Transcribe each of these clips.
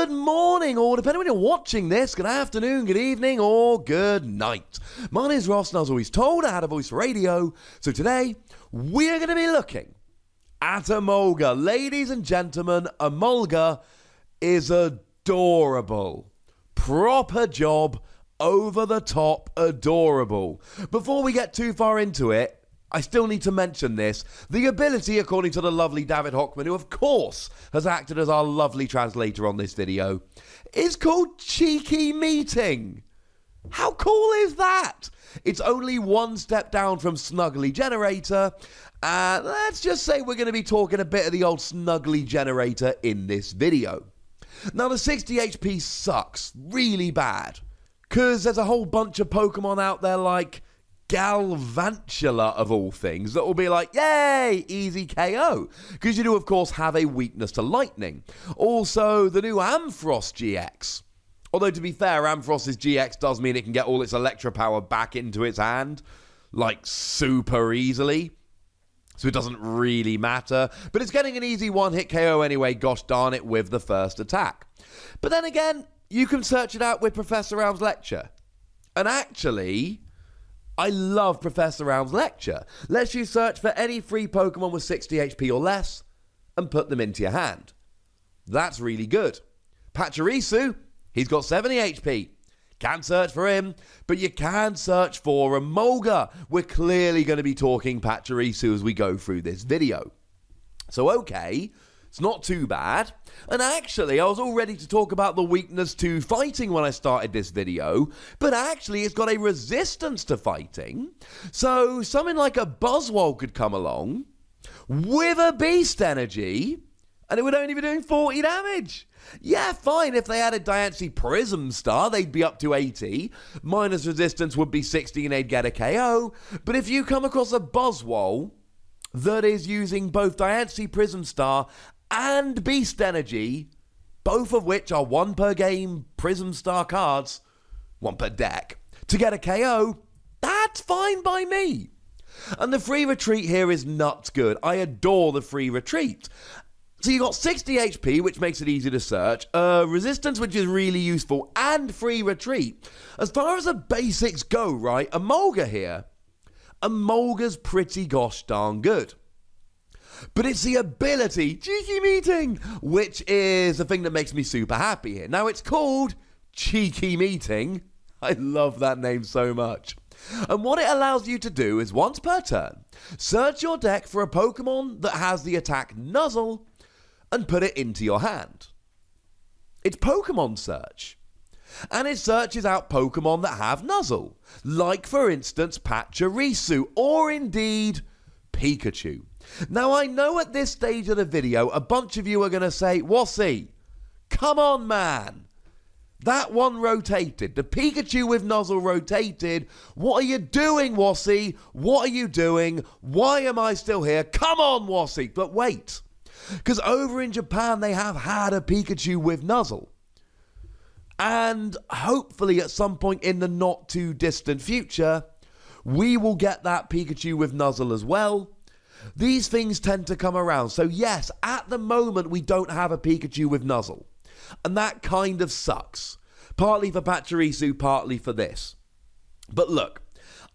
Good morning, or depending when you're watching this, good afternoon, good evening, or good night. My name is Ross, and I was always told I had a voice for radio, so today we're going to be looking at Emolga. Ladies and gentlemen, Emolga is adorable. Proper job, over the top, adorable. Before we get too far into it, I still need to mention this. The ability, according to the lovely David Hochmann, who of course has acted as our lovely translator on this video, is called Cheeky Meeting. How cool is that? It's only one step down from Snuggly Generator, and let's just say we're going to be talking a bit of the old Snuggly Generator in this video. Now the 60 HP sucks really bad, because there's a whole bunch of Pokemon out there like Galvantula of all things that will be like, yay, easy KO, because you do of course have a weakness to lightning. Also the new Ampharos GX, although to be fair, Amphros' GX does mean it can get all its Electro power back into its hand like super easily, so it doesn't really matter, but it's getting an easy one hit KO anyway, gosh darn it, with the first attack. But then again, you can search it out with Professor Round's lecture, and actually I love Professor Round's lecture. Lets you search for any free Pokemon with 60 HP or less and put them into your hand. That's really good. Pachirisu, he's got 70 HP. Can't search for him, but you can search for Emolga. We're clearly going to be talking Pachirisu as we go through this video. So okay, it's not too bad. And actually, I was all ready to talk about the weakness to fighting when I started this video, but actually it's got a resistance to fighting. So something like a Buzzwole could come along with a Beast Energy, and it would only be doing 40 damage. Yeah, fine, if they added Diancie Prism Star, they'd be up to 80. Minus resistance would be 60 and they'd get a KO. But if you come across a Buzzwole that is using both Diancie Prism Star and Beast Energy, both of which are 1 per game Prism Star cards, 1 per deck, to get a KO, that's fine by me. And the free retreat here is nuts good. I adore the free retreat. So you got 60 HP, which makes it easy to search, resistance, which is really useful, and free retreat. As far as the basics go, right, Emolga here, Emolga's pretty gosh darn good. But it's the ability, Cheeky Meeting, which is the thing that makes me super happy here. Now, it's called Cheeky Meeting. I love that name so much. And what it allows you to do is, once per turn, search your deck for a Pokemon that has the attack Nuzzle and put it into your hand. It's Pokemon Search. And it searches out Pokemon that have Nuzzle, like, for instance, Pachirisu, or indeed Pikachu. Now, I know at this stage of the video, a bunch of you are going to say, Wassy, come on, man. That one rotated. The Pikachu with Nuzzle rotated. What are you doing, Wassy? What are you doing? Why am I still here? Come on, Wassy. But wait, because over in Japan, they have had a Pikachu with Nuzzle. And hopefully at some point in the not too distant future, we will get that Pikachu with Nuzzle as well. These things tend to come around. So yes, at the moment we don't have a Pikachu with Nuzzle. And that kind of sucks. Partly for Pachirisu, partly for this. But look,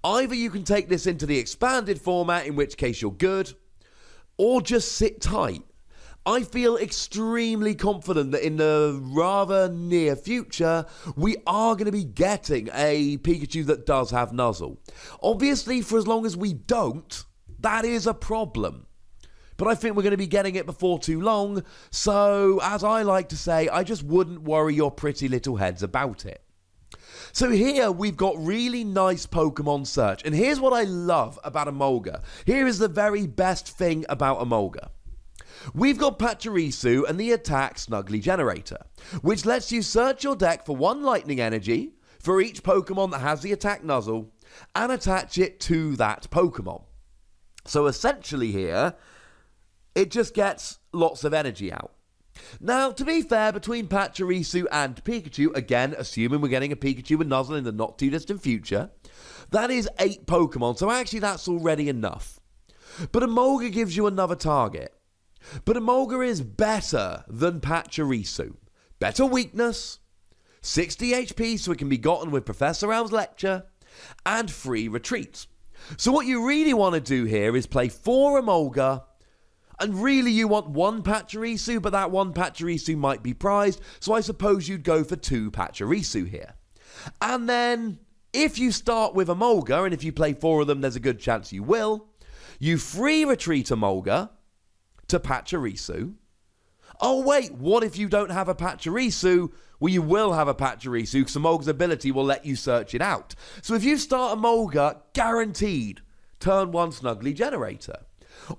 either you can take this into the expanded format, in which case you're good, or just sit tight. I feel extremely confident that in the rather near future, we are going to be getting a Pikachu that does have Nuzzle. Obviously, for as long as we don't, that is a problem. But I think we're going to be getting it before too long, so as I like to say, I just wouldn't worry your pretty little heads about it. So here we've got really nice Pokemon search, and here's what I love about Emolga. Here is the very best thing about Emolga. We've got Pachirisu and the attack Snuggly Generator, which lets you search your deck for 1 lightning energy for each Pokemon that has the attack Nuzzle and attach it to that Pokemon. So essentially here, it just gets lots of energy out. Now, to be fair, between Pachirisu and Pikachu, again, assuming we're getting a Pikachu with Nuzzle in the not too distant future, that is 8 Pokemon, so actually that's already enough. But Emolga gives you another target. But Emolga is better than Pachirisu. better weakness, 60 HP so it can be gotten with Professor Elm's lecture, and free retreats. So what you really want to do here is play 4 Emolga, and really you want 1 Pachirisu, but that 1 Pachirisu might be prized, so I suppose you'd go for 2 Pachirisu here. And then, if you start with Emolga, and if you play 4 of them, there's a good chance you will, you free retreat Emolga to Pachirisu. Oh wait, what if you don't have a Pachirisu? Well, you will have a Pachirisu, because Emolga's ability will let you search it out. So if you start Emolga, guaranteed, turn 1 Snuggly Generator.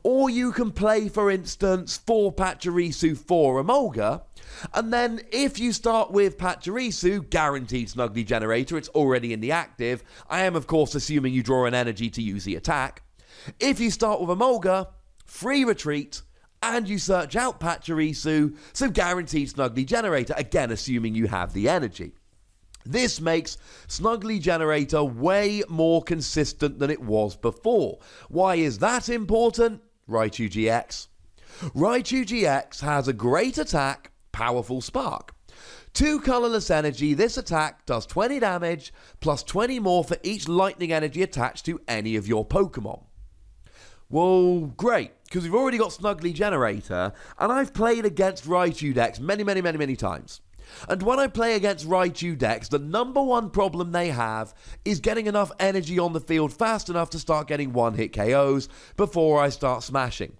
Or you can play, for instance, 4 Pachirisu, 4 Emolga, and then if you start with Pachirisu, guaranteed Snuggly Generator, it's already in the active. I am, of course, assuming you draw an energy to use the attack. If you start with Emolga, free retreat, and you search out Pachirisu, so guaranteed Snuggly Generator, again assuming you have the energy. This makes Snuggly Generator way more consistent than it was before. Why is that important? Raichu GX. Raichu GX has a great attack, powerful spark. 2 colorless energy, this attack does 20 damage, plus 20 more for each lightning energy attached to any of your Pokemon. Well, great, because we've already got Snuggly Generator, and I've played against Raichu decks many times. And when I play against Raichu decks, the number one problem they have is getting enough energy on the field fast enough to start getting one-hit KOs before I start smashing.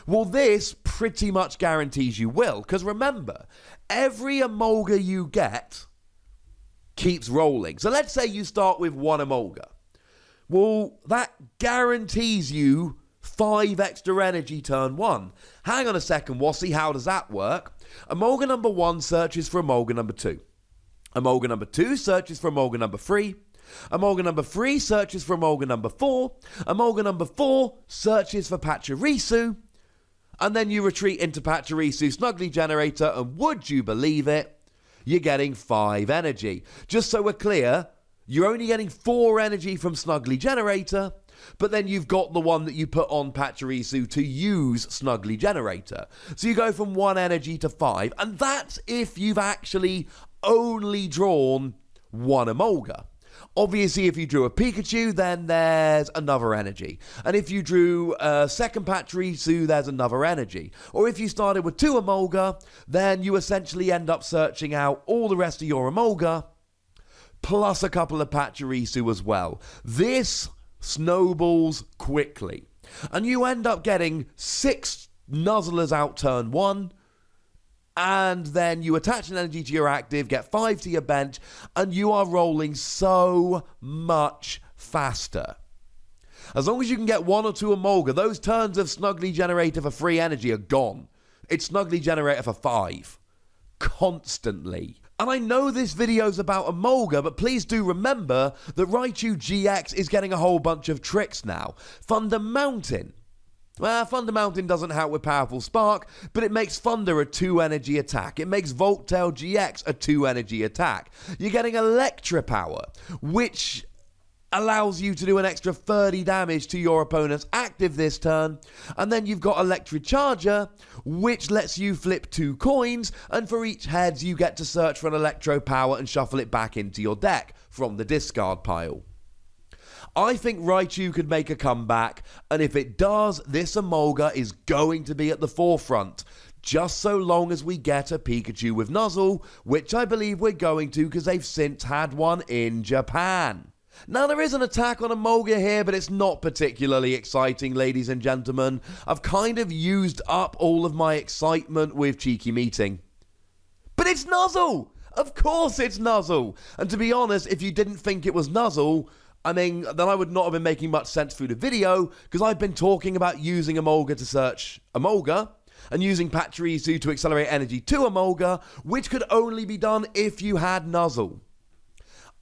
Well, this pretty much guarantees you will, because remember, every Emolga you get keeps rolling. So let's say you start with 1 Emolga. Well, that guarantees you 5 extra energy turn 1. Hang on a second, Wassy, how does that work? Emolga number 1 searches for Emolga number 2. Emolga number 2 searches for Emolga number 3. Emolga number 3 searches for Emolga number 4. Emolga number 4 searches for Pachirisu. And then you retreat into Pachirisu Snuggly Generator, and would you believe it, you're getting 5 energy. Just so we're clear, you're only getting 4 energy from Snuggly Generator, but then you've got the one that you put on Pachirisu to use Snuggly Generator. So you go from 1 energy to 5, and that's if you've actually only drawn 1 Emolga. Obviously, if you drew a Pikachu, then there's another energy. And if you drew a second Pachirisu, there's another energy. Or if you started with 2 Emolga, then you essentially end up searching out all the rest of your Emolga, plus a couple of Pachirisu as well. This snowballs quickly. And you end up getting 6 Nuzzlers out turn 1, and then you attach an energy to your active, get 5 to your bench, and you are rolling so much faster. As long as you can get 1 or 2 Emolga, those turns of Snuggly Generator for free energy are gone. It's Snuggly Generator for 5. Constantly. And I know this video's about Emolga, but please do remember that Raichu GX is getting a whole bunch of tricks now. Thunder Mountain. Well, Thunder Mountain doesn't help with Powerful Spark, but it makes Thunder a 2 energy attack. It makes Voltail GX a 2 energy attack. You're getting Electra Power, which allows you to do an extra 30 damage to your opponent's active this turn. And then you've got Electric Charger, which lets you flip 2 coins, and for each heads you get to search for an Electro Power and shuffle it back into your deck from the discard pile. I think Raichu could make a comeback, and if it does, this Emolga is going to be at the forefront, just so long as we get a Pikachu with Nuzzle, which I believe we're going to because they've since had one in Japan. Now, there is an attack on Emolga here, but it's not particularly exciting, ladies and gentlemen. I've kind of used up all of my excitement with Cheeky Meeting. But it's Nuzzle! Of course it's Nuzzle! And to be honest, if you didn't think it was Nuzzle, I mean, then I would not have been making much sense through the video, because I've been talking about using Emolga to search Emolga, and using Pachirisu to accelerate energy to Emolga, which could only be done if you had Nuzzle.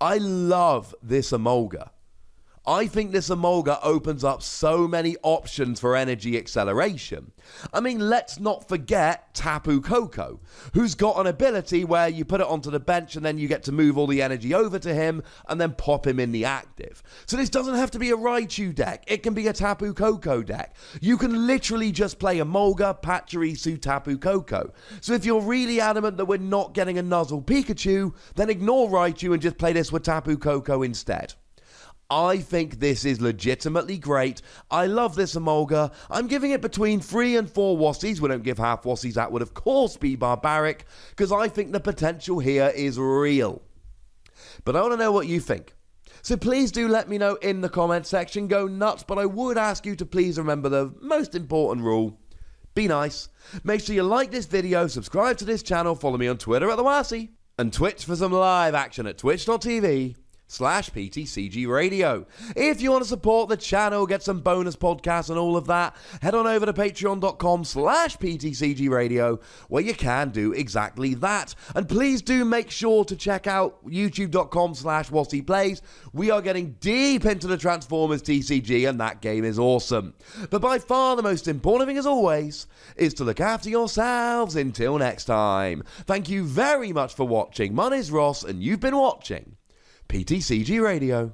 I love this Emolga. I think this Emolga opens up so many options for energy acceleration. I mean, let's not forget Tapu Koko, who's got an ability where you put it onto the bench and then you get to move all the energy over to him and then pop him in the active. So this doesn't have to be a Raichu deck, it can be a Tapu Koko deck. You can literally just play Emolga, Pachirisu, Tapu Koko. So if you're really adamant that we're not getting a Nuzzle Pikachu, then ignore Raichu and just play this with Tapu Koko instead. I think this is legitimately great. I love this Emolga. I'm giving it between 3 and 4 Wassies. We don't give half Wassies. That would, of course, be barbaric, because I think the potential here is real. But I want to know what you think. So please do let me know in the comment section. Go nuts, but I would ask you to please remember the most important rule. Be nice. Make sure you like this video, subscribe to this channel, follow me on Twitter at the Wassie, and Twitch for some live action at twitch.tv/PTCGRadio. If you want to support the channel, get some bonus podcasts and all of that, head on over to patreon.com/PTCGRadio, where you can do exactly that. And please do make sure to check out youtube.com/WassiePlays. We are getting deep into the Transformers TCG, and that game is awesome. But by far the most important thing, as always, is to look after yourselves. Until next time, thank you very much for watching. My name is Ross, and you've been watching PTCG Radio.